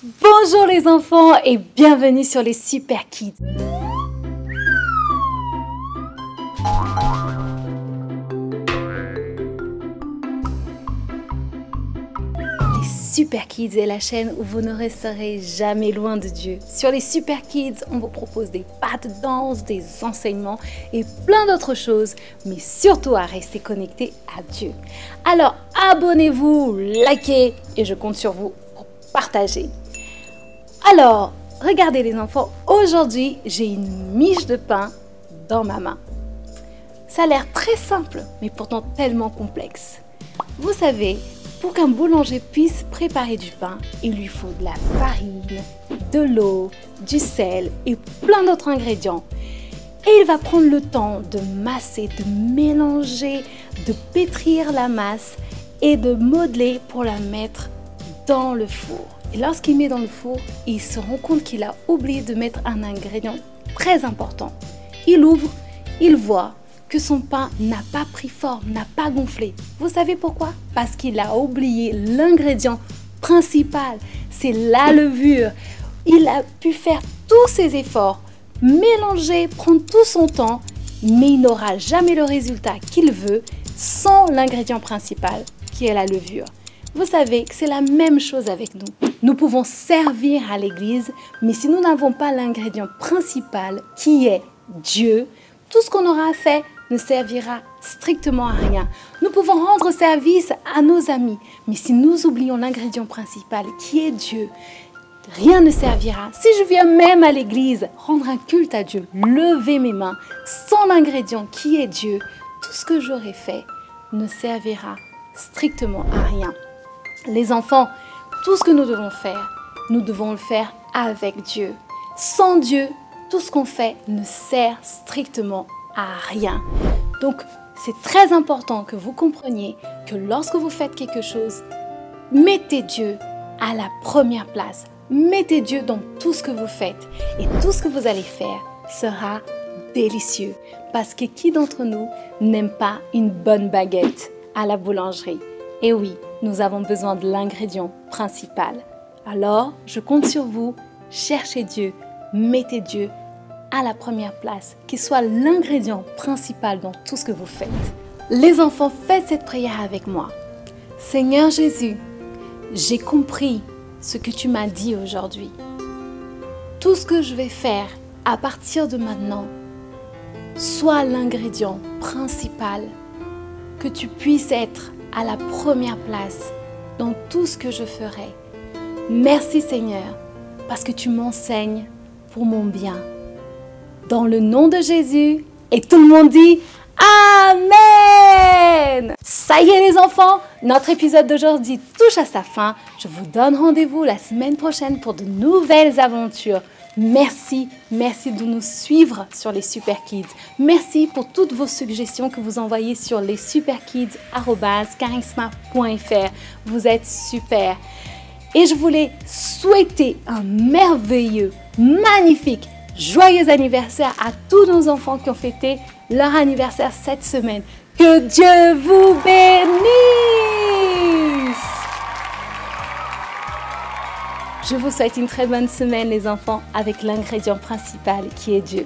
Bonjour les enfants et bienvenue sur les Super Kids. Les Super Kids est la chaîne où vous ne resterez jamais loin de Dieu. Sur les Super Kids, on vous propose des pas de danse, des enseignements et plein d'autres choses, mais surtout à rester connectés à Dieu. Alors abonnez-vous, likez et je compte sur vous pour partager. Alors, regardez les enfants, aujourd'hui j'ai une miche de pain dans ma main. Ça a l'air très simple, mais pourtant tellement complexe. Vous savez, pour qu'un boulanger puisse préparer du pain, il lui faut de la farine, de l'eau, du sel et plein d'autres ingrédients. Et il va prendre le temps de masser, de mélanger, de pétrir la masse et de modeler pour la mettre dans le four. Et lorsqu'il met dans le four, il se rend compte qu'il a oublié de mettre un ingrédient très important. Il ouvre, il voit que son pain n'a pas pris forme, n'a pas gonflé. Vous savez pourquoi? Parce qu'il a oublié l'ingrédient principal, c'est la levure. Il a pu faire tous ses efforts, mélanger, prendre tout son temps, mais il n'aura jamais le résultat qu'il veut sans l'ingrédient principal qui est la levure. Vous savez que c'est la même chose avec nous. Nous pouvons servir à l'église, mais si nous n'avons pas l'ingrédient principal qui est Dieu, tout ce qu'on aura fait ne servira strictement à rien. Nous pouvons rendre service à nos amis, mais si nous oublions l'ingrédient principal qui est Dieu, rien ne servira. Si je viens même à l'église, rendre un culte à Dieu, lever mes mains, sans l'ingrédient qui est Dieu, tout ce que j'aurai fait ne servira strictement à rien. Les enfants, tout ce que nous devons le faire avec Dieu. Sans Dieu, tout ce qu'on fait ne sert strictement à rien. Donc, c'est très important que vous compreniez que lorsque vous faites quelque chose, mettez Dieu à la première place. Mettez Dieu dans tout ce que vous faites. Et tout ce que vous allez faire sera délicieux. Parce que qui d'entre nous n'aime pas une bonne baguette à la boulangerie? Et oui, nous avons besoin de l'ingrédient principal. Alors, je compte sur vous, cherchez Dieu, mettez Dieu à la première place, qu'il soit l'ingrédient principal dans tout ce que vous faites. Les enfants, faites cette prière avec moi. Seigneur Jésus, j'ai compris ce que tu m'as dit aujourd'hui. Tout ce que je vais faire à partir de maintenant, soit l'ingrédient principal, que tu puisses être à la première place dans tout ce que je ferai. Merci Seigneur, parce que tu m'enseignes pour mon bien. Dans le nom de Jésus, et tout le monde dit Amen! Ça y est les enfants, notre épisode d'aujourd'hui touche à sa fin. Je vous donne rendez-vous la semaine prochaine pour de nouvelles aventures. Merci de nous suivre sur les Super Kids. Merci pour toutes vos suggestions que vous envoyez sur lessuperkids@charisma.fr. Vous êtes super. Et je voulais souhaiter un merveilleux, magnifique, joyeux anniversaire à tous nos enfants qui ont fêté leur anniversaire cette semaine. Que Dieu vous bénisse! Je vous souhaite une très bonne semaine les enfants avec l'ingrédient principal qui est Dieu.